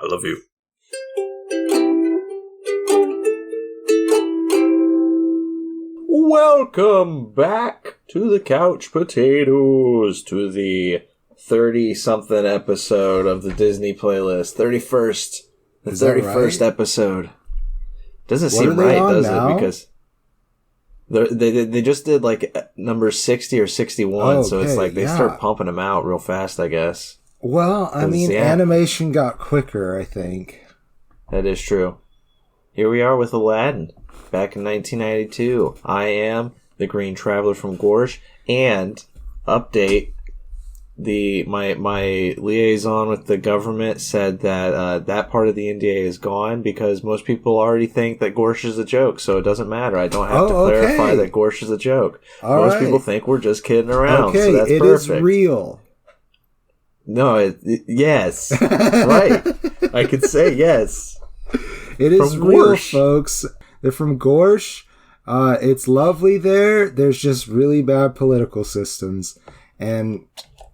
I love you. Welcome back to the Couch Potatoes, to the 30-something episode of the Disney playlist. 31st. The 31st right? episode. Doesn't seem right, does it? Because they just did like number 60 or 61, okay, so it's like they start pumping them out real fast, I guess. Well, I mean, animation got quicker, I think. That is true. Here we are with Aladdin, back in 1992. I am the Green Traveler from Gorsh, and update, my liaison with the government said that that part of the NDA is gone because most people already think that Gorsh is a joke, so it doesn't matter. I don't have to clarify that Gorsh is a joke. Most people think we're just kidding around, so that's perfect. It is real. No, yes. Right. I could say yes. It is real, folks. They're from Gorsh. It's lovely there. There's just really bad political systems. And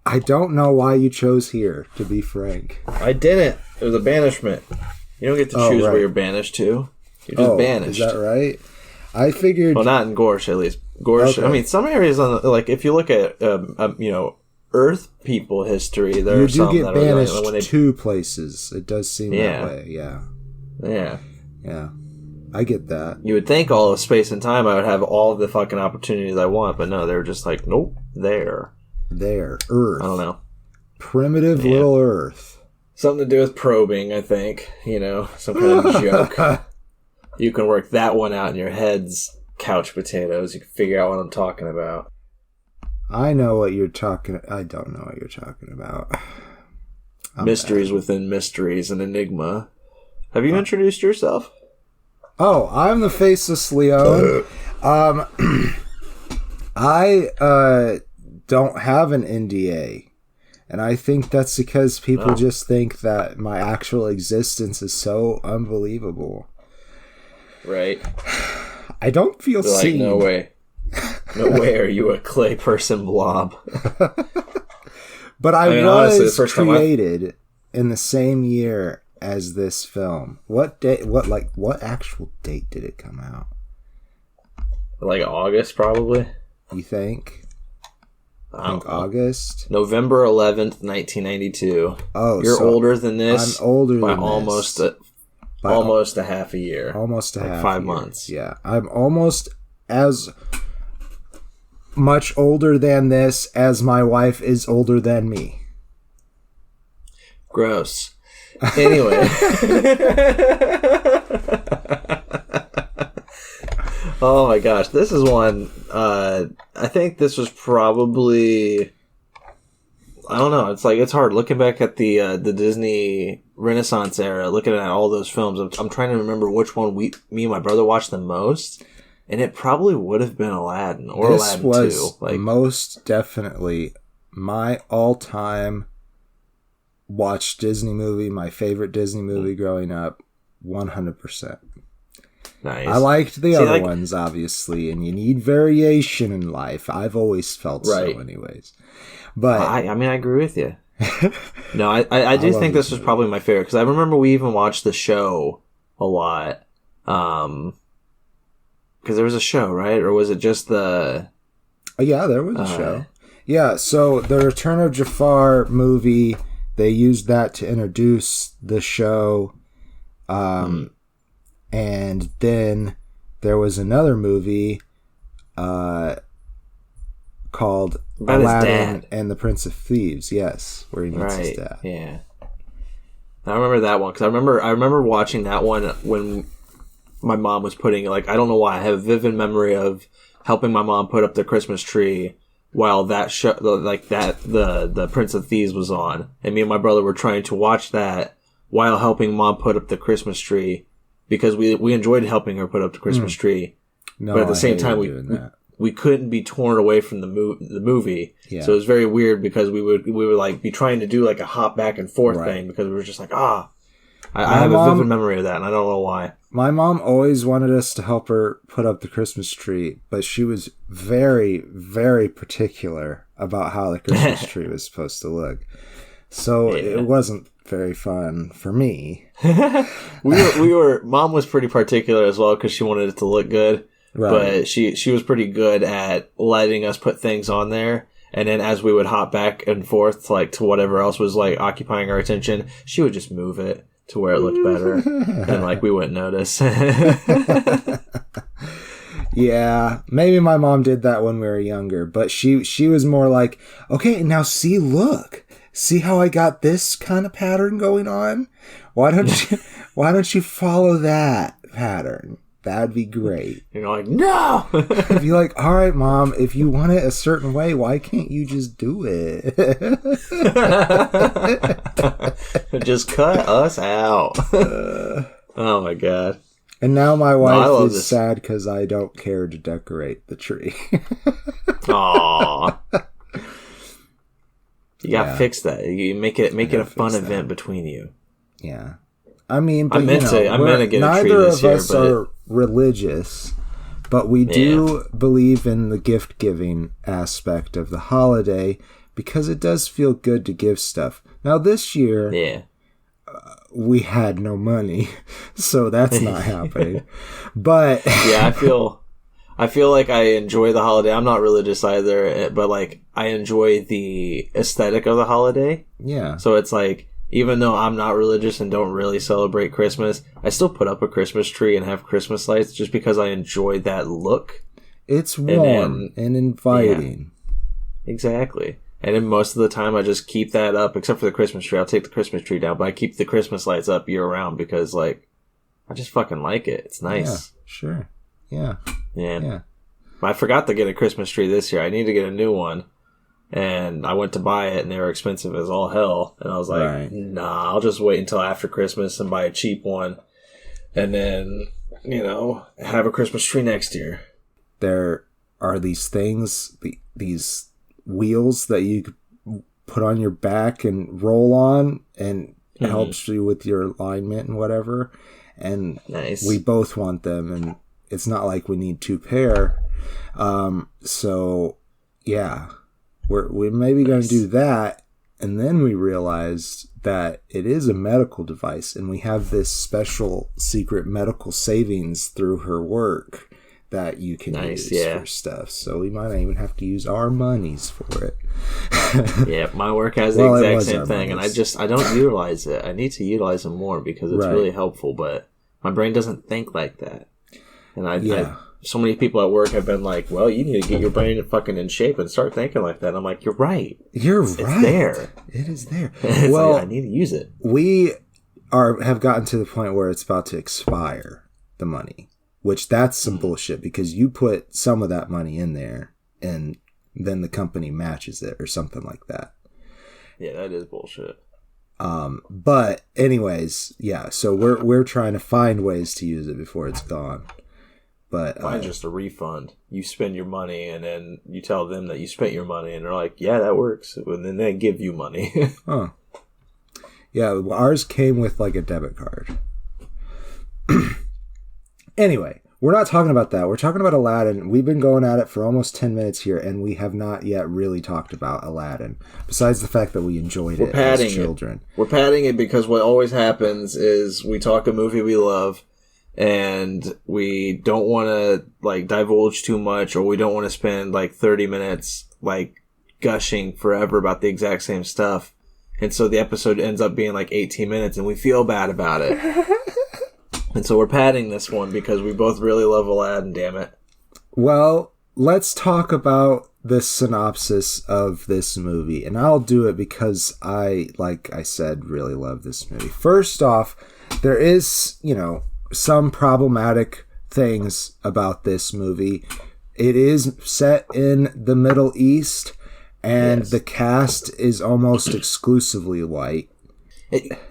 I don't know why you chose here, to be frank. I didn't. It was a banishment. You don't get to choose where you're banished to. You're just banished. Is that right? I figured... Well, not in Gorsh, at least. Gorsh, I mean, some areas, like, if you look at, Earth people history, there are some that are... You do get banished to places. It does seem that way, Yeah. Yeah. I get that. You would think all of space and time I would have all the fucking opportunities I want, but no, they were just like, nope, there. Earth. I don't know. Primitive little Earth. Something to do with probing, I think. Some kind of joke. You can work that one out in your heads, Couch Potatoes. You can figure out what I'm talking about. I know what you're talking... I don't know what you're talking about. Mysteries within mysteries, an enigma. Have you introduced yourself? Oh, I'm the Faceless Leon. I don't have an NDA. And I think that's because people just think that my actual existence is so unbelievable. Right. I don't feel seen. No way. No way are you a clay person blob. But I was created in the same year as this film. What actual date did it come out? Like August, probably. You think? I think August? November 11th, 1992. Oh, you're older than this. I'm older by than almost this. Almost a half a year. Almost a half 5 months. Yeah. I'm almost as much older than this as my wife is older than me. Gross. Anyway. Oh my gosh. This is one, I think this was probably, I don't know. It's hard looking back at the Disney Renaissance era, looking at all those films. I'm trying to remember which one me and my brother watched the most, and it probably would have been Aladdin or Aladdin 2. This was most definitely my all-time watched Disney movie, my favorite Disney movie growing up, 100%. Nice. I liked the other ones, obviously, and you need variation in life. I've always felt so, anyways. But I agree with you. No, I do think this was probably my favorite, because I remember we even watched the show a lot. Because there was a show, right? Or was it just the... Yeah, there was a show. Yeah, so the Return of Jafar movie, they used that to introduce the show. And then there was another movie called about Aladdin and the Prince of Thieves. Yes, where he meets his dad. Yeah, I remember that one because I remember watching that one when my mom was putting, like, I don't know why, I have a vivid memory of helping my mom put up the Christmas tree while that show, the Prince of Thieves was on, and me and my brother were trying to watch that while helping mom put up the Christmas tree. Because we enjoyed helping her put up the Christmas tree, but at the same time we couldn't be torn away from the movie. Yeah. So it was very weird because we would like be trying to do like a hop back and forth thing because we were just like I have a vivid memory of that, and I don't know why. My mom always wanted us to help her put up the Christmas tree, but she was very, very particular about how the Christmas tree was supposed to look. So it wasn't very fun for me. Mom was pretty particular as well because she wanted it to look good. Right. But she was pretty good at letting us put things on there. And then as we would hop back and forth, like, to whatever else was, like, occupying our attention, she would just move it to where it looked better. And, like, we wouldn't notice. Yeah, maybe my mom did that when we were younger, but she was more like, okay, now look, see how I got this kind of pattern going on? Why don't you follow that pattern? That'd be great. You're like, no! I'd be like, all right, Mom, if you want it a certain way, why can't you just do it? Just cut us out. Oh, my God. And now my wife is sad because I don't care to decorate the tree. Aww. You gotta fix that. You make it a fun event between you. Yeah. I mean, but, I meant to get a tree this year. Neither of us are religious, but we do believe in the gift-giving aspect of the holiday because it does feel good to give stuff. Now, this year, we had no money, so that's not happening. But yeah, I feel like I enjoy the holiday. I'm not religious either, but, like, I enjoy the aesthetic of the holiday. Yeah. So it's like, even though I'm not religious and don't really celebrate Christmas, I still put up a Christmas tree and have Christmas lights just because I enjoy that look. It's warm and inviting. Yeah, exactly. And then most of the time I just keep that up, except for the Christmas tree. I'll take the Christmas tree down, but I keep the Christmas lights up year round because, like, I just fucking like it. It's nice. Yeah, sure. Yeah. Yeah. I forgot to get a Christmas tree this year. I need to get a new one. And I went to buy it, and they were expensive as all hell. And I was like, nah, I'll just wait until after Christmas and buy a cheap one. And then, have a Christmas tree next year. There are these things, these wheels that you put on your back and roll on, and helps you with your alignment and whatever. And we both want them, and it's not like we need 2 pair. So, yeah. We're maybe going to do that, and then we realized that it is a medical device, and we have this special secret medical savings through her work that you can use for stuff. So we might not even have to use our monies for it. Yeah, my work has the exact same thing, and I don't utilize it. I need to utilize it more because it's really helpful, but my brain doesn't think like that. And so many people at work have been like, well, you need to get your brain fucking in shape and start thinking like that. I'm like, you're right. It's there. It is there. Well, like, I need to use it. We have gotten to the point where it's about to expire, the money, which that's some bullshit because you put some of that money in there and then the company matches it or something like that. Yeah, that is bullshit. But anyways, yeah, so we're trying to find ways to use it before it's gone. But mine's just a refund. You spend your money, and then you tell them that you spent your money, and they're like, "Yeah, that works." And then they give you money. Huh? Yeah, ours came with like a debit card. Anyway, we're not talking about that. We're talking about Aladdin. We've been going at it for almost 10 minutes here, and we have not yet really talked about Aladdin. Besides the fact that we enjoyed it as children. We're padding it because what always happens is we talk a movie we love. And we don't want to, like, divulge too much, or we don't want to spend, like, 30 minutes, like, gushing forever about the exact same stuff. And so the episode ends up being, like, 18 minutes, and we feel bad about it. And so we're padding this one because we both really love Aladdin, damn it. Well, let's talk about the synopsis of this movie. And I'll do it because I, like I said, really love this movie. First off, there is, some problematic things about this movie. It is set in the Middle East, and the cast is almost exclusively white.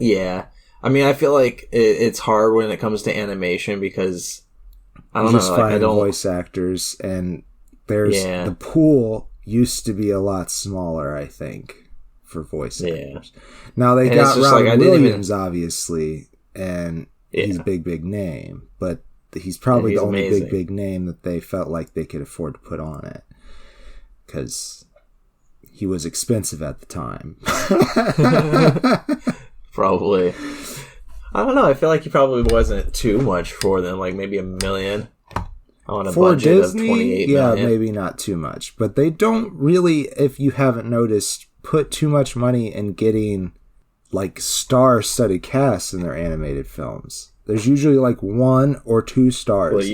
Yeah. I mean, I feel like it's hard when it comes to animation because I don't know. Like, I don't voice actors, and there's the pool used to be a lot smaller, I think, for voice actors. Now they got Robin Williams, obviously, and he's a big name, but he's probably the only big name that they felt like they could afford to put on it because he was expensive at the time. Probably. I don't know. I feel like he probably wasn't too much for them. Like maybe $1 million on a For budget Disney, of $28 yeah, million. maybe not too much. But they don't really, if you haven't noticed, put too much money in getting like star-studded casts in their animated films. There's usually like 1 or 2 stars. Well,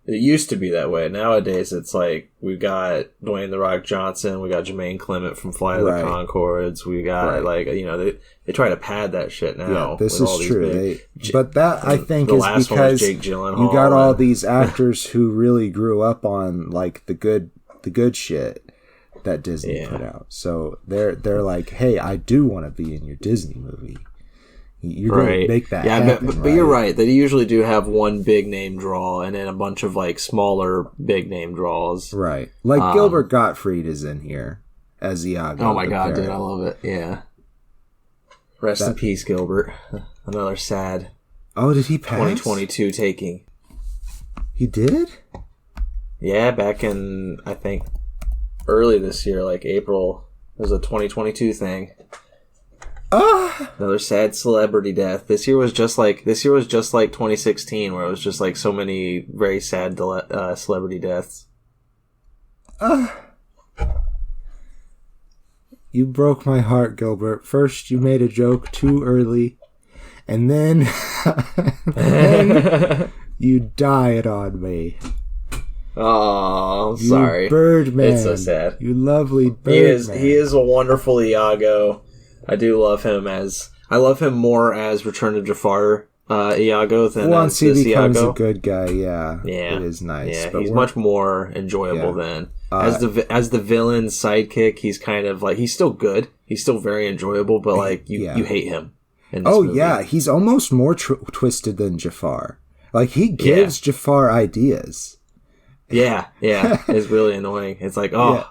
it used to be that way. Nowadays, it's like we've got Dwayne "The Rock" Johnson, we got Jermaine Clement from Flight of the Conchords, we got they try to pad that shit now. Yeah, this is true. But that I think the is last because one was Jake Gyllenhaal, you got all these actors who really grew up on like the good shit that Disney put out. So they're like, hey, I do want to be in your Disney movie. You're going to make that happen. But you're right. They usually do have one big name draw and then a bunch of like smaller big name draws. Right. Like Gilbert Gottfried is in here as Iago. Oh my god, dude, I love it. Yeah. Rest in peace, Gilbert. Another sad. Oh, did he pass? 2022 taking. He did? Yeah, back in I think early this year, like April. It was a 2022 thing. Another sad celebrity death. This year was just like 2016, where it was just like so many very sad celebrity deaths. You broke my heart, Gilbert. First, you made a joke too early, and then, you died on me. Oh, I'm sorry. Birdman. It's so sad. You lovely Birdman. He is a wonderful Iago. I do love him I love him more as Return of Jafar Iago than once as he this becomes Iago. a good guy. Yeah, it is nice. Yeah, but he's much more enjoyable than as the villain sidekick. He's kind of like he's still good. He's still very enjoyable, but like you hate him. In this movie. Yeah, he's almost more twisted than Jafar. Like he gives Jafar ideas. Yeah, it's really annoying. It's like, God,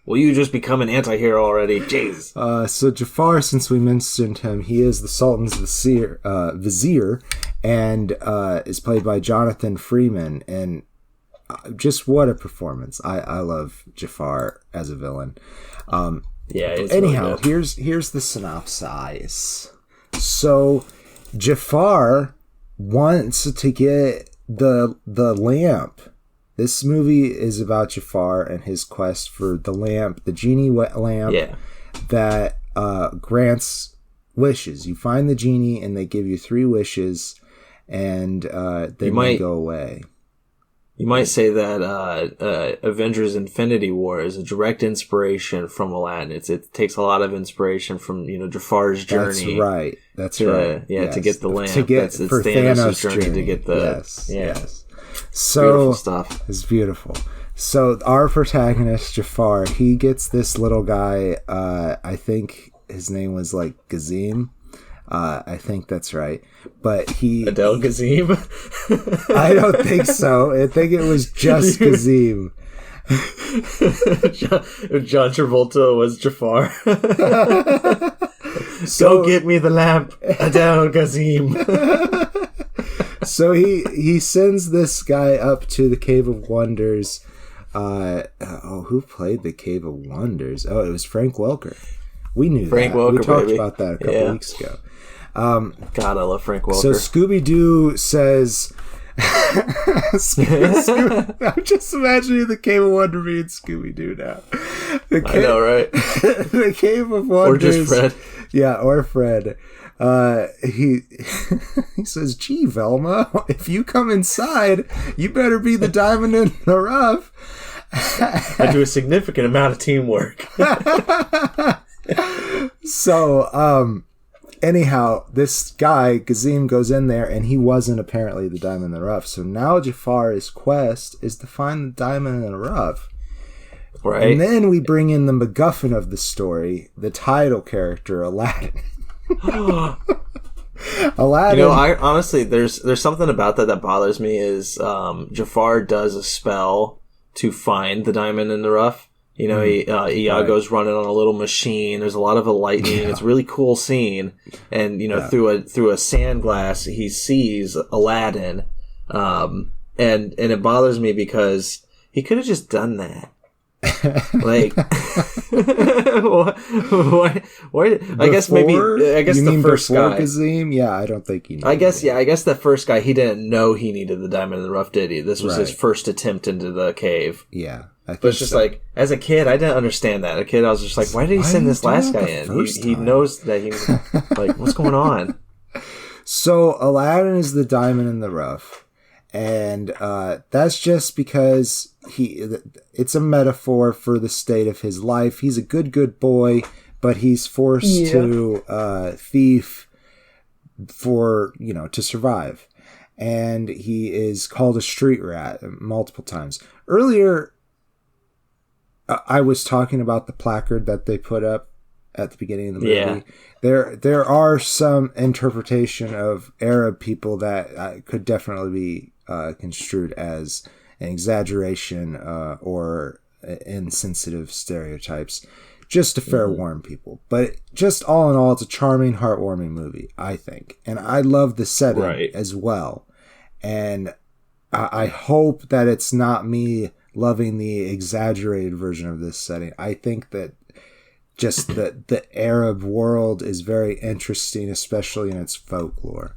will you just become an anti-hero already? Jeez. So Jafar, since we mentioned him, he is the Sultan's vizier, and is played by Jonathan Freeman. And just what a performance! I love Jafar as a villain. It's anyhow, really here's the synopsis. So Jafar wants to get the lamp. This movie is about Jafar and his quest for the lamp, the genie lamp that grants wishes. You find the genie and they give you 3 wishes, and then they go away. You might say that Avengers Infinity War is a direct inspiration from Aladdin. It takes a lot of inspiration from Jafar's journey. That's right. Yeah, yes. to get the lamp. To get it's for Thanos' journey to get the yes. So beautiful stuff. It's beautiful. So our protagonist Jafar, he gets this little guy. I think his name was like Gazim. I think that's right. But Adele Gazim? I don't think so. I think it was just Gazim. John Travolta was Jafar. So, go get me the lamp, Adele Gazim. So he sends this guy up to the Cave of Wonders. Who played the Cave of Wonders? Oh, it was Frank Welker. We knew Frank that. Welker, we talked baby. about that a couple weeks ago. God, I love Frank Welker. So Scooby-Doo says... Scooby, I'm just imagining the Cave of Wonder being Scooby-Doo now. I know, right? The Cave of Wonders. Or just Fred. Yeah, or Fred. He says, "Gee, Velma, if you come inside, you better be the diamond in the rough." I do a significant amount of teamwork. So, anyhow, this guy, Gazim, goes in there, and he wasn't apparently the diamond in the rough. So now Jafar's quest is to find the diamond in the rough. Right. And then we bring in the MacGuffin of the story, the title character, Aladdin. Aladdin. I honestly, there's something about that bothers me is Jafar does a spell to find the diamond in the rough. Iago's running on a little machine. There's a lot of lightning. Yeah. It's a really cool scene. And, through a sand glass, he sees Aladdin. And it bothers me because he could have just done that. Like, what? I guess the first guy. Kazim? Yeah, I don't think he needed I guess the first guy, he didn't know he needed the diamond in the rough, did he? This was his first attempt into the cave. Yeah. But it's just like, as a kid, I didn't understand that. A kid, I was just like, why did he send this last guy in? He knows that he, like, what's going on? So Aladdin is the diamond in the rough. And that's just because it's a metaphor for the state of his life. He's a good boy, but he's forced to thief for, to survive. And he is called a street rat multiple times. Earlier, I was talking about the placard that they put up at the beginning of the movie. Yeah. There are some interpretation of Arab people that could definitely be construed as an exaggeration or insensitive stereotypes, just to fair warn people. But just all in all, it's a charming, heartwarming movie, I think. And I love the setting as well. And I hope that it's not me loving the exaggerated version of this setting. I think that just the Arab world is very interesting, especially in its folklore.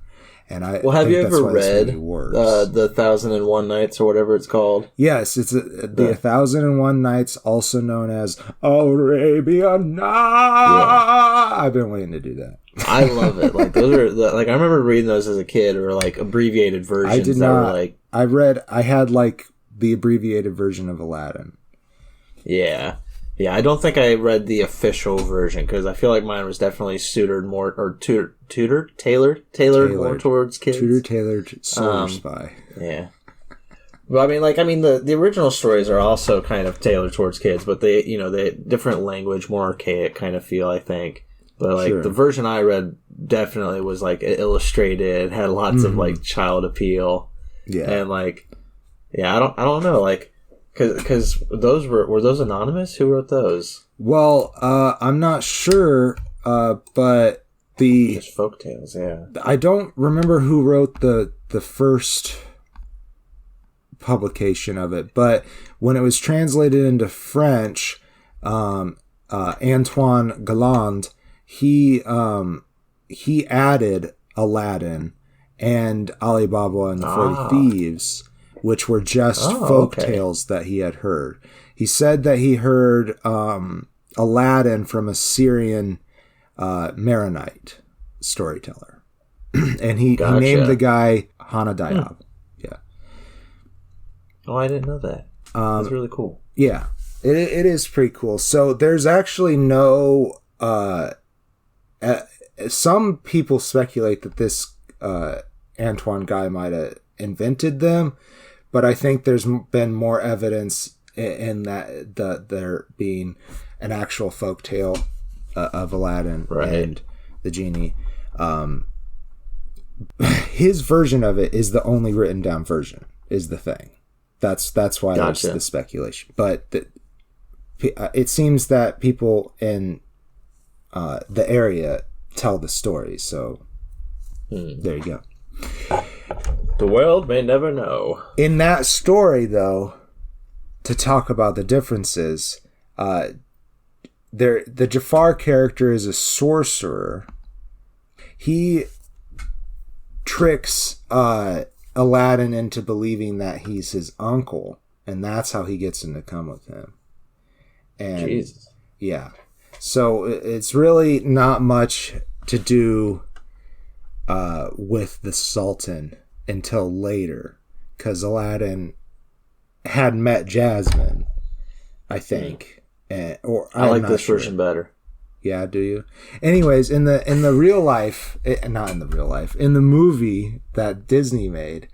And have you ever read the 1001 Nights or whatever it's called? Yes, it's the 1001 Nights, also known as Arabian Nights. Yeah. I've been waiting to do that. I love it. Like those are I remember reading those as a kid, or like abbreviated versions. I did not. I had like the abbreviated version of Aladdin. Yeah. Yeah, I don't think I read the official version because I feel like mine was definitely tailored more towards kids. Tailored Soldier Spy. Yeah. But the original stories are also kind of tailored towards kids, but they different language, more archaic kind of feel, I think. But the version I read definitely was like illustrated, had lots of like child appeal. Yeah. And I don't know, like, because those were those anonymous? Who wrote those? Well, I'm not sure, but just folktales. Yeah, I don't remember who wrote the first publication of it, but when it was translated into French, Antoine Galland he added Aladdin and Ali Baba and the 40 Thieves, which were just folk tales that he had heard. He said that he heard Aladdin from a Syrian Maronite storyteller. And he named the guy Hana Diab. Yeah. Oh, I didn't know that. That's really cool. Yeah. It is pretty cool. So there's actually no... some people speculate that this Antoine guy might have invented them, but I think there's been more evidence in that there being an actual folktale of Aladdin and the genie. His version of it is the only written down version, is the thing. That's why there's the speculation. But it seems that people in the area tell the story, so there you go. The world may never know. In that story, though, to talk about the differences, the Jafar character is a sorcerer. He tricks Aladdin into believing that he's his uncle, and that's how he gets him to come with him. And Jesus. Yeah. So it's really not much to do with the Sultan until later, because Aladdin had met Jasmine, I think. I like this version better. Yeah, do you? Anyways, in the real life, not in the real life, in the movie that Disney made,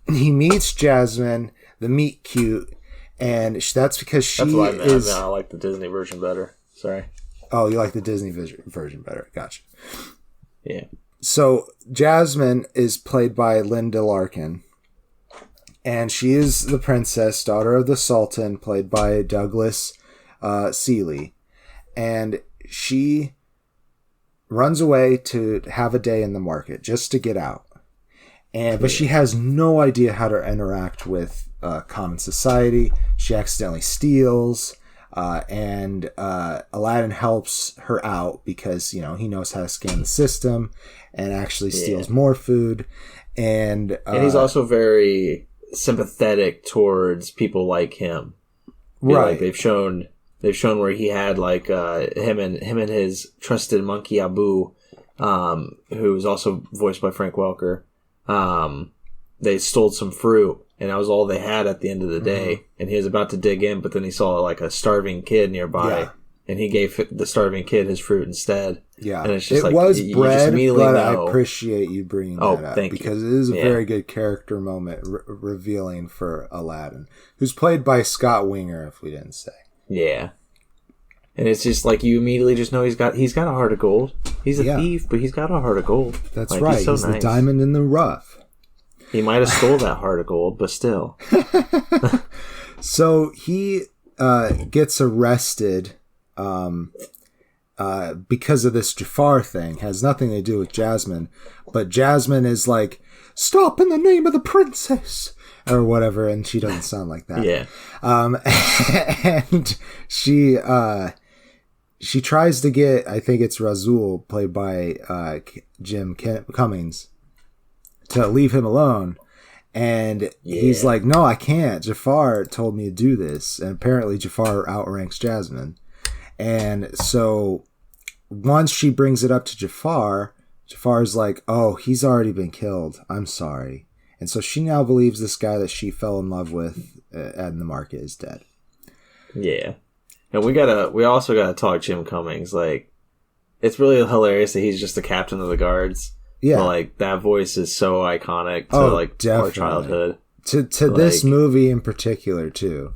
he meets Jasmine, the meet cute, and that's because she is... I like the Disney version better. Sorry. Oh, you like the Disney version better. Gotcha. Yeah. So Jasmine is played by Linda Larkin, and she is the princess, daughter of the Sultan, played by Douglas Seeley. And she runs away to have a day in the market just to get out. But she has no idea how to interact with common society. She accidentally steals, and Aladdin helps her out because he knows how to scan the system, and actually steals more food. And he's also very sympathetic towards people like him. Right. Like they've shown where he had like him and his trusted monkey Abu, who was also voiced by Frank Welker. They stole some fruit, and that was all they had at the end of the day. And he was about to dig in, but then he saw like a starving kid nearby, and he gave the starving kid his fruit instead. Yeah, and it's just was bread, but I appreciate you bringing that up because it is a very good character moment revealing for Aladdin, who's played by Scott Winger, if we didn't say. Yeah. And it's just like you immediately just know he's got a heart of gold. He's a thief, but he's got a heart of gold. That's right. He's nice. The diamond in the rough. He might have stole that heart of gold, but still. So he gets arrested because of this Jafar thing. Has nothing to do with Jasmine, but Jasmine is like, "Stop in the name of the princess," or whatever, and she doesn't sound like that. Yeah. And she tries to get, I think it's Razul, played by Jim Cummings, to leave him alone. And he's like, "No, I can't. Jafar told me to do this." And apparently Jafar outranks Jasmine. And so once she brings it up to Jafar's like, "Oh, he's already been killed. I'm sorry." And so she now believes this guy that she fell in love with in the market is dead. Yeah. And we also gotta talk Jim Cummings. Like, it's really hilarious that he's just the captain of the guards. Yeah. But, like, that voice is so iconic to definitely. Our childhood. To this movie in particular too.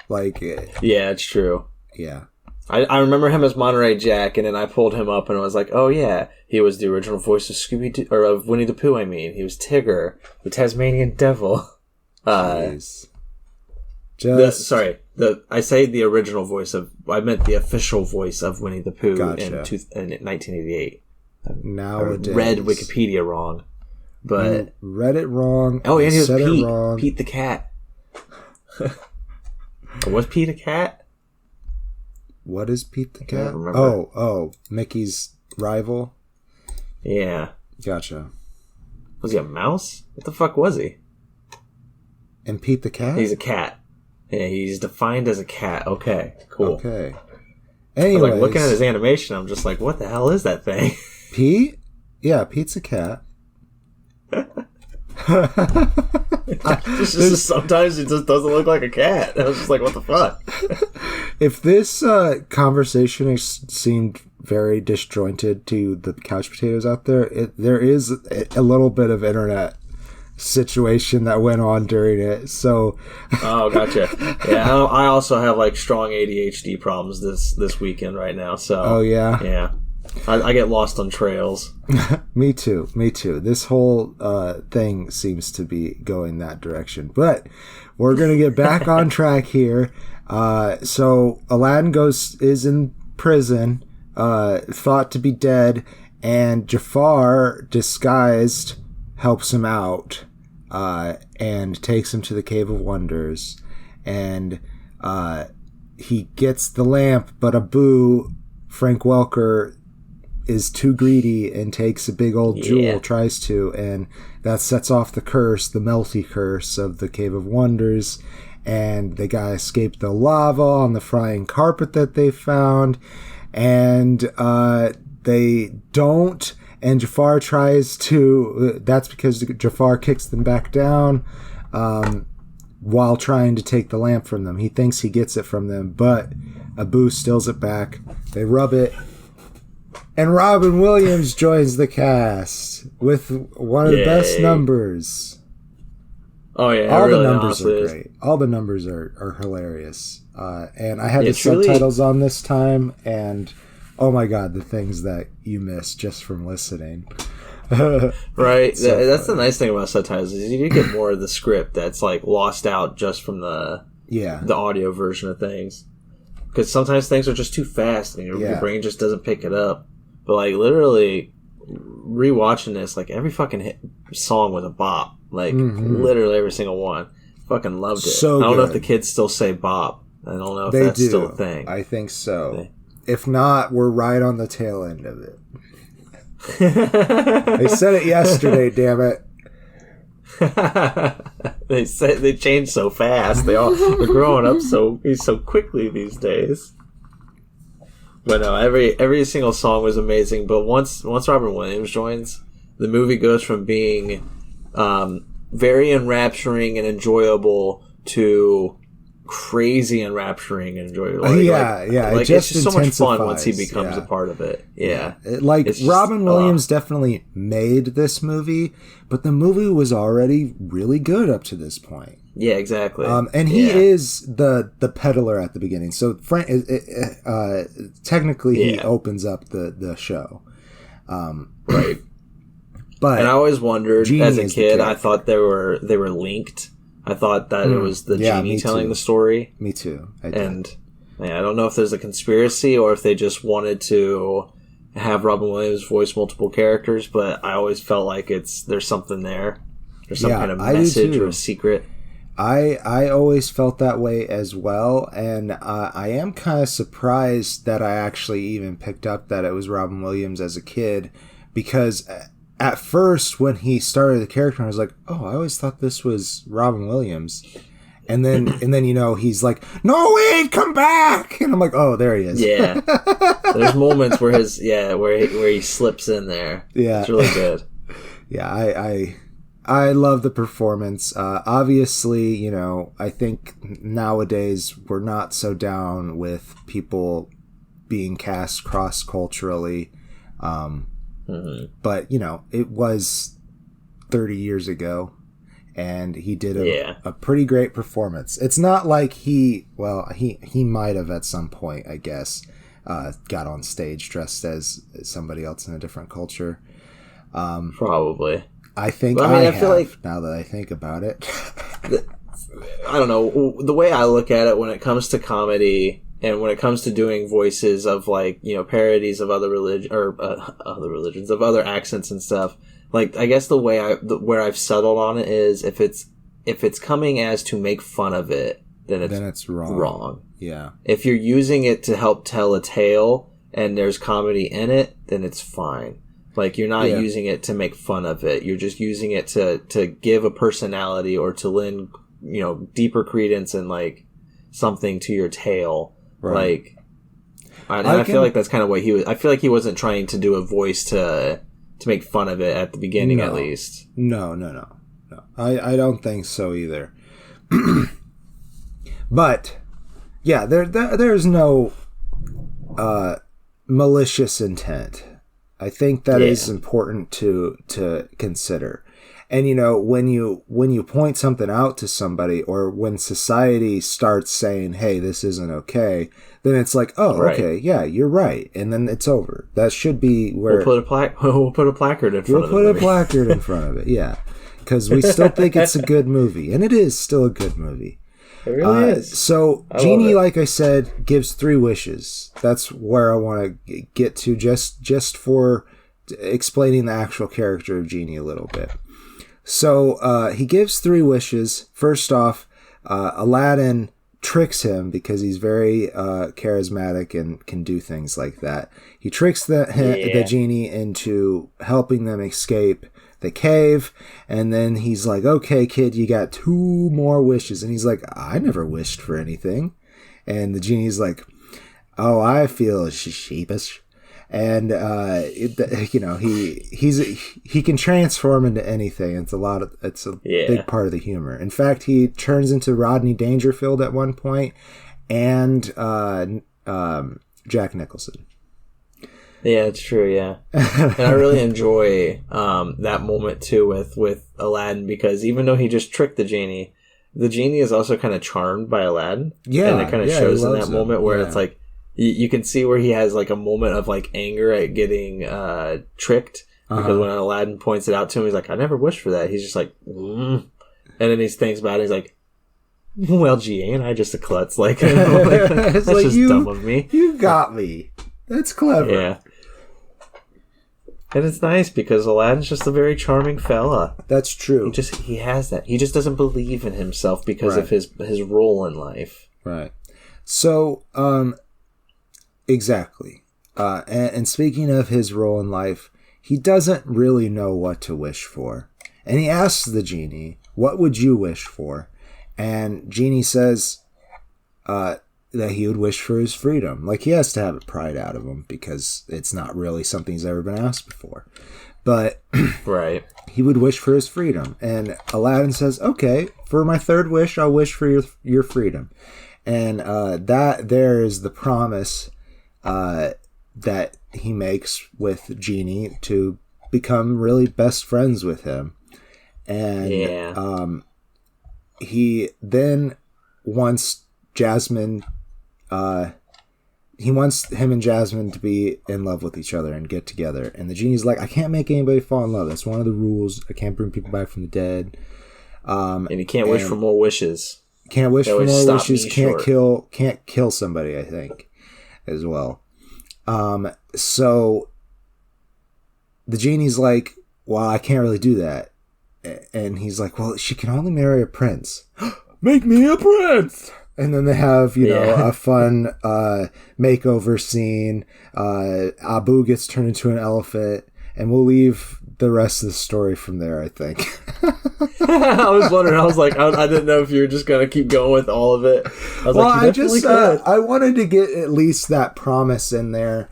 Like, yeah, it's true. Yeah. I remember him as Monterey Jack, and then I pulled him up and I was like, oh yeah, he was the original voice of Scooby-Doo, or of Winnie the Pooh, I mean. He was Tigger, the Tasmanian Devil. Jeez. I say the original voice of, I meant the official voice of Winnie the Pooh in 1988. Nowadays. I read Wikipedia wrong. But you read it wrong. Oh, and he was Pete. Pete the cat. Was Pete a cat? What is Pete the cat? Oh, Mickey's rival? Yeah. Gotcha. Was he a mouse? What the fuck was he? And Pete the cat? He's a cat. Yeah, he's defined as a cat. Okay, cool. Okay. Anyways, like looking at his animation, I'm just like, what the hell is that thing? Pete? Yeah, Pete's a cat. Sometimes it just doesn't look like a cat. I was just like, what the fuck? If this conversation seemed very disjointed to the couch potatoes out there, there is a little bit of internet situation that went on during it. So, oh, gotcha. Yeah, I also have like strong ADHD problems this weekend right now. So, oh yeah, yeah. I get lost on trails. Me too. This whole thing seems to be going that direction. But we're going to get back on track here. So Aladdin is in prison, thought to be dead, and Jafar, disguised, helps him out and takes him to the Cave of Wonders. And he gets the lamp, but Abu, Frank Welker, is too greedy and takes a big old jewel, tries to, and that sets off the curse, the melty curse of the Cave of Wonders, and they gotta escape the lava on the frying carpet that they found, and they don't, and Jafar tries to, that's because Jafar kicks them back down while trying to take the lamp from them. He thinks he gets it from them, but Abu steals it back. They rub it, and Robin Williams joins the cast with one of the best numbers. Oh yeah, all the numbers are great. All the numbers are hilarious. And I had the subtitles on this time, and oh my god, the things that you miss just from listening. Right, that's the nice thing about subtitles is you get more of the script that's like lost out just from the audio version of things. Because sometimes things are just too fast, and your brain just doesn't pick it up. But like literally rewatching this, like every fucking song was a bop. Like literally every single one. Fucking loved it. So I don't know if good. the kids still say bop. I don't know if They that's do. still a thing. I think so. If not, we're right on the tail end of it. They said it yesterday, damn it. They change so fast. They're growing up so quickly these days. But no, every single song was amazing. But once Robin Williams joins, the movie goes from being very enrapturing and enjoyable to crazy enrapturing and enjoyable. It it's just so much fun once he becomes a part of it. Robin Williams definitely made this movie, but the movie was already really good up to this point. Yeah, exactly. And he is the peddler at the beginning. So technically he opens up the show. Right. But and I always wondered Genie as a is the kid, character. I thought they were linked. I thought that it was the genie telling the story. Me too. I did. And I don't know if there's a conspiracy or if they just wanted to have Robin Williams voice multiple characters, but I always felt like there's something there. There's some kind of message or a secret. I always felt that way as well, and I am kind of surprised that I actually even picked up that it was Robin Williams as a kid, because at first when he started the character, I was like, oh, I always thought this was Robin Williams. And then he's like, no, wait, come back. And I'm like, oh, there he is. Yeah. There's moments where where he slips in there. Yeah. It's really good. Yeah, I love the performance. Obviously, I think nowadays we're not so down with people being cast cross-culturally. But, it was 30 years ago, and he did a pretty great performance. It's not like he might have at some point, I guess, got on stage dressed as somebody else in a different culture. Probably. I think I feel like, now that I think about it. I don't know. The way I look at it when it comes to comedy and when it comes to doing voices of parodies of other religions, of other accents and stuff, like I guess where I've settled on it is if it's coming as to make fun of it, then it's wrong. Yeah. If you're using it to help tell a tale and there's comedy in it, then it's fine. Like, you're not using it to make fun of it. You're just using it to give a personality or to lend, deeper credence and, something to your tale. Right. I feel like that's kind of what he was... I feel like he wasn't trying to do a voice to make fun of it at the beginning, at least. No. I don't think so either. But, yeah, there's no malicious intent. I think that is important to consider. And when you point something out to somebody, or when society starts saying, "Hey, this isn't okay," then it's like, "Oh, okay, yeah, you're right," and then it's over. That should be where we'll put a placard in front of it. We'll put a placard in front of it, yeah, because we still think it's a good movie, and it is still a good movie. It really is. So Genie, like I said, gives 3 wishes. That's where I want to get to, just for explaining the actual character of Genie a little bit. So he gives 3 wishes. First off, Aladdin tricks him because he's very charismatic and can do things like that. He tricks the Genie into helping them escape the cave, and then he's like, "Okay, kid, you got 2 more wishes." And he's like, "I never wished for anything." And the Genie's like, "Oh, I feel sheepish." And he can transform into anything. It's a big part of the humor. In fact, he turns into Rodney Dangerfield at one point, and Jack Nicholson. Yeah, it's true. Yeah, and I really enjoy that moment too with Aladdin, because even though he just tricked the genie is also kind of charmed by Aladdin. Yeah, and it kind of shows in that moment where it's like you can see where he has like a moment of like anger at getting tricked, because when Aladdin points it out to him, he's like, "I never wished for that." He's just like, and then he thinks about it. He's like, "Well, gee, ain't I just a klutz?" Like, that's just dumb of me. You got me. That's clever. Yeah. And it's nice because Aladdin's just a very charming fella. That's true. He has that. He just doesn't believe in himself because of his role in life. Right. So, exactly. And speaking of his role in life, he doesn't really know what to wish for. And he asks the genie, "What would you wish for?" And Genie says that he would wish for his freedom. Like, he has to have it pried out of him because it's not really something he's ever been asked before. But right, he would wish for his freedom. And Aladdin says, "Okay, for my third wish, I'll wish for your freedom." And that there is the promise that he makes with Genie to become really best friends with him. And he then wants Jasmine, he wants him and Jasmine to be in love with each other and get together. And the genie's like, "I can't make anybody fall in love. That's one of the rules. I can't bring people back from the dead." And you can't wish for more wishes. Can't wish for more wishes. Can't kill somebody, I think, as well. So the genie's like, "Well, I can't really do that." And he's like, "Well, she can only marry a prince." "Make me a prince!" And then they have, a fun makeover scene. Abu gets turned into an elephant, and we'll leave the rest of the story from there, I think. I was wondering. I was like, I didn't know if you were just gonna keep going with all of it. I wanted to get at least that promise in there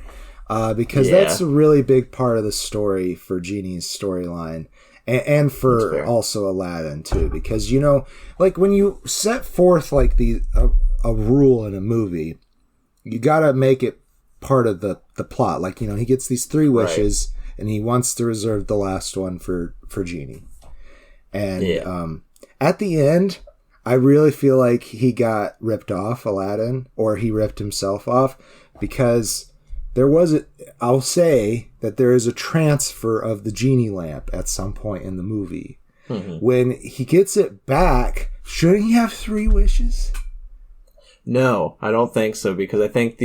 because that's a really big part of the story for Genie's storyline. And for also Aladdin too, because like when you set forth like a rule in a movie, you gotta make it part of the plot. Like he gets these 3 wishes, and he wants to reserve the last one for Genie. And at the end, I really feel like he got ripped off, Aladdin, or he ripped himself off, because I'll say that there is a transfer of the genie lamp at some point in the movie. Mm-hmm. When he gets it back, shouldn't he have 3 wishes? No, I don't think so, because I think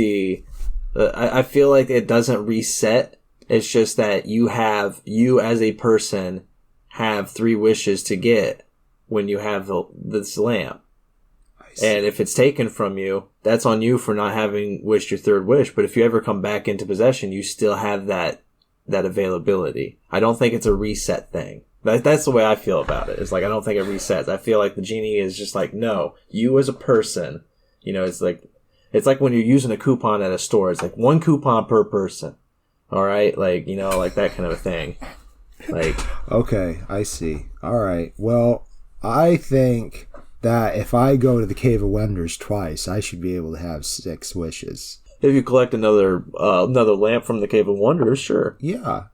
I feel like it doesn't reset. It's just that you as a person have 3 wishes to get when you have this lamp. And if it's taken from you, that's on you for not having wished your 3rd wish. But if you ever come back into possession, you still have that availability. I don't think it's a reset thing. That's the way I feel about it. It's like, I don't think it resets. I feel like the genie is just like, no, you as a person, it's like when you're using a coupon at a store. It's like 1 coupon per person. All right. Like, like that kind of a thing. Like, okay, I see. All right. Well, I think that if I go to the Cave of Wonders twice, I should be able to have 6 wishes. If you collect another lamp from the Cave of Wonders, sure. Yeah.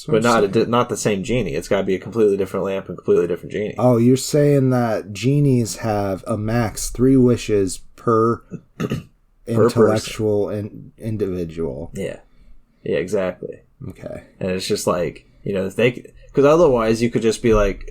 But not the same genie. It's got to be a completely different lamp and completely different genie. Oh, you're saying that genies have a max 3 wishes per intellectual and individual. Yeah. Yeah, exactly. Okay. And it's just like, if because otherwise you could just be like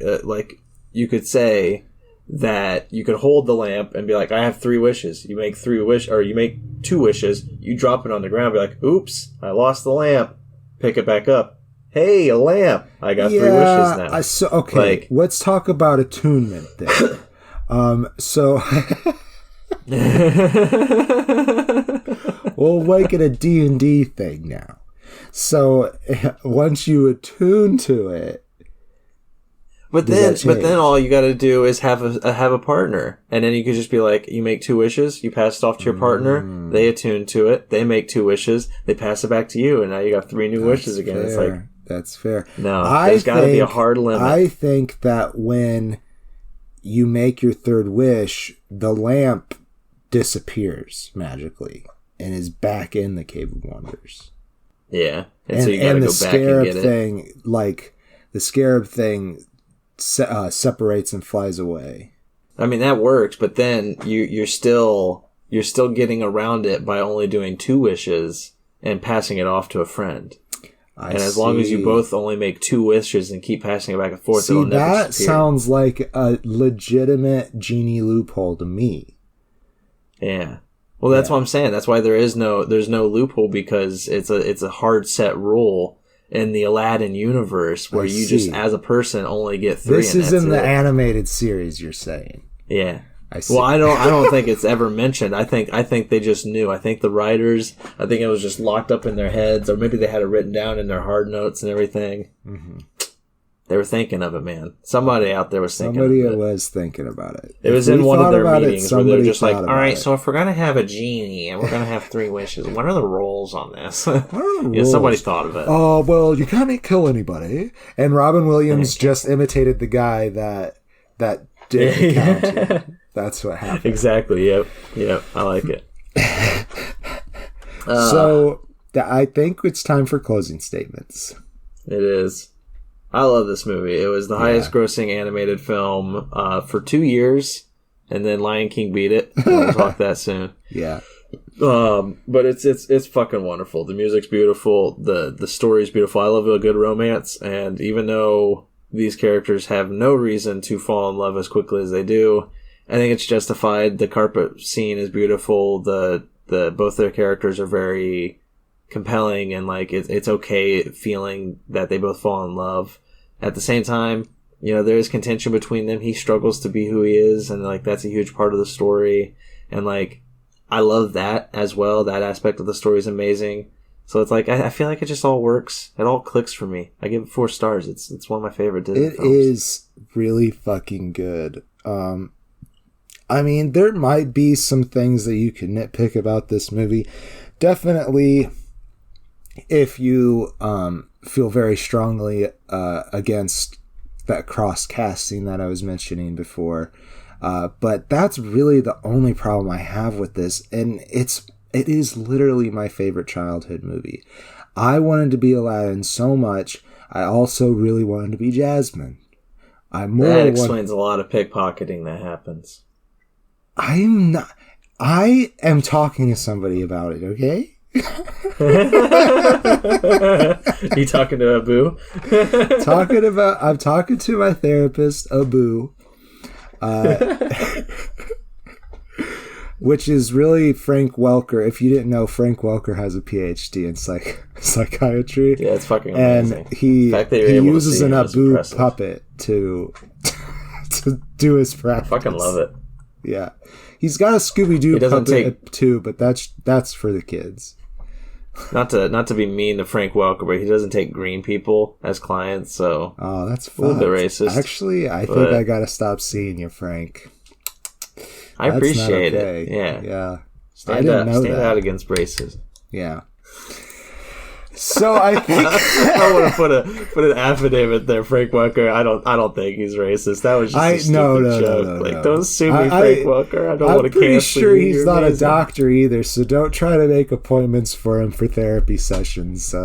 you could say that you could hold the lamp and be like, "I have 3 wishes." You make 3 or you make 2 wishes. You drop it on the ground, be like, "Oops, I lost the lamp." Pick it back up. "Hey, a lamp! I got 3 wishes now." Okay, let's talk about attunement then. So we'll make it a D&D thing now. So once you attune to it. But then all you got to do is have a partner, and then you could just be like, you make 2 wishes, you pass it off to your partner, they attune to it, they make 2 wishes, they pass it back to you, and now you got 3 new wishes again. Fair. It's like, that's fair. No, there's got to be a hard limit. I think that when you make your 3rd wish, the lamp disappears magically and is back in the Cave of Wonders. Yeah, and so you got to go back and get it. Like the scarab thing separates and flies away. I mean, that works, but then you're still getting around it by only doing 2 wishes and passing it off to a friend. As long as you both only make 2 wishes and keep passing it back and forth, it'll never disappear. That sounds like a legitimate genie loophole to me. Yeah. Well, that's what I'm saying. That's why there's no loophole, because it's a hard set rule. in the Aladdin universe where you just, as a person, only get 3. This is in the animated series, you're saying. Yeah. I see. Well, I don't think it's ever mentioned. I think they just knew. I think the writers, I think it was just locked up in their heads, or maybe they had it written down in their hard notes and everything. Mm-hmm. They were thinking of it, man. Somebody out there was thinking of it. Somebody was thinking about it. It was in one of their meetings where they were just like, all right, so if we're going to have a genie and we're going to have 3 wishes, what are the roles on this? What are the rules? Somebody thought of it. Oh, well, you can't kill anybody. And Robin Williams just imitated the guy that did the counting. That's what happened. Exactly. Yep. I like it. So I think it's time for closing statements. It is. I love this movie. It was the highest grossing animated film for 2 years, and then Lion King beat it. We'll talk that soon. Yeah. But it's fucking wonderful. The music's beautiful. The story's beautiful. I love a good romance, and even though these characters have no reason to fall in love as quickly as they do, I think it's justified. The carpet scene is beautiful. The both their characters are very compelling, and like it's okay feeling that they both fall in love. At the same time, you know, there is contention between them. He struggles to be who he is, and like that's a huge part of the story. And like I love that as well. That aspect of the story is amazing. So it's like I feel like it just all works. It all clicks for me. I give it 4 stars. It's one of my favorite Disney films. It is really fucking good. I mean, there might be some things that you can nitpick about this movie. Definitely, if you feel very strongly against that cross-casting that I was mentioning before. But that's really the only problem I have with this. And it is literally my favorite childhood movie. I wanted to be Aladdin so much. I also really wanted to be Jasmine. That explains a lot of pickpocketing that happens. I am talking to somebody about it, okay? You talking to Abu? I'm talking to my therapist, Abu. Which is really Frank Welker. If you didn't know, Frank Welker has a PhD in psychiatry. Yeah, it's fucking amazing. And he uses an Abu puppet to do his practice. I fucking love it. Yeah. He's got a Scooby-Doo puppet too, but that's for the kids. Not to be mean to Frank Welker, but he doesn't take green people as clients, so... Oh, that's fun. A little bit racist. Actually, I think I gotta stop seeing you, Frank. I appreciate it. Yeah. Stand out against racism. Yeah. So I think I want to put an affidavit there, Frank Welker. I don't think he's racist. That was just a stupid joke. No. Don't sue me, Frank Welker. I don't want to cancel you. I'm pretty sure he's not a doctor either, so don't try to make appointments for him for therapy sessions.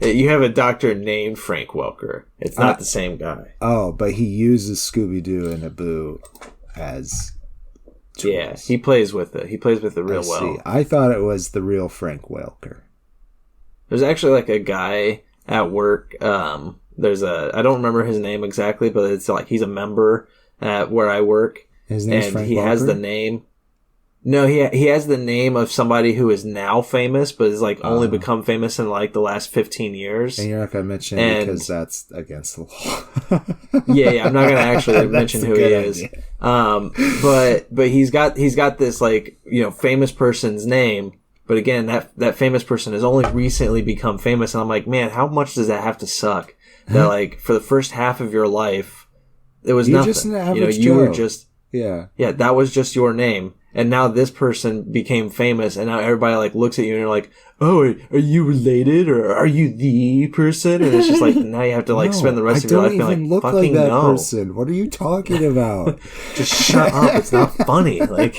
You have a doctor named Frank Welker. It's not the same guy. Oh, but he uses Scooby-Doo and Abu as tools. Yeah, he plays with it. He plays with it real well. I thought it was the real Frank Welker. There's actually like a guy at work. I don't remember his name exactly, but it's like he's a member at where I work. His name's Frank Welker? Has the name. No, he has the name of somebody who is now famous, but is like only become famous in like the last 15 years. And you're not going to mention it because that's against the law. yeah, I'm not going to actually mention who he is. But he's got this like, you know, famous person's name. But again, that famous person has only recently become famous, and I'm like, man, how much does that have to suck? That like for the first half of your life, it was nothing. Just an average you were just yeah. That was just your name, and now this person became famous, and now everybody like looks at you and you're like, oh, are you related or are you the person? And it's just like now you have to like spend the rest of your life being like, look fucking like that no. person. What are you talking about? Just shut up. It's not funny. Like.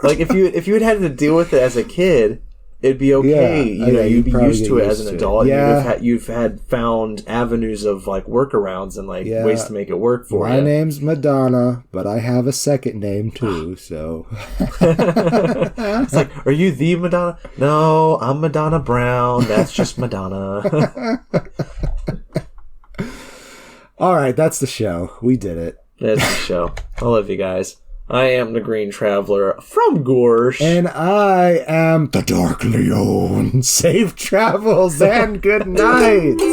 Like if you had to deal with it as a kid, it'd be okay. You'd be used to it as an adult. Yeah. You've found avenues of like workarounds and like ways to make it work for you. My name's Madonna, but I have a second name too. So it's like, are you the Madonna? No, I'm Madonna Brown. That's just Madonna. All right, that's the show. We did it. That's the show. I love you guys. I am the Green Traveler from Gorsh. And I am the Dark Leon. Safe travels and good nights.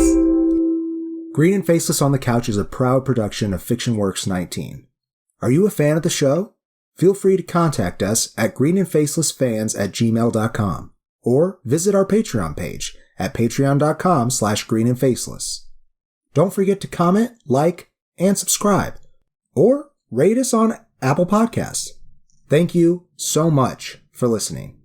Green and Faceless on the Couch is a proud production of FictionWorks 19. Are you a fan of the show? Feel free to contact us at greenandfacelessfans@gmail.com or visit our Patreon page at patreon.com/greenandfaceless. Don't forget to comment, like, and subscribe, or rate us on Apple Podcasts. Thank you so much for listening.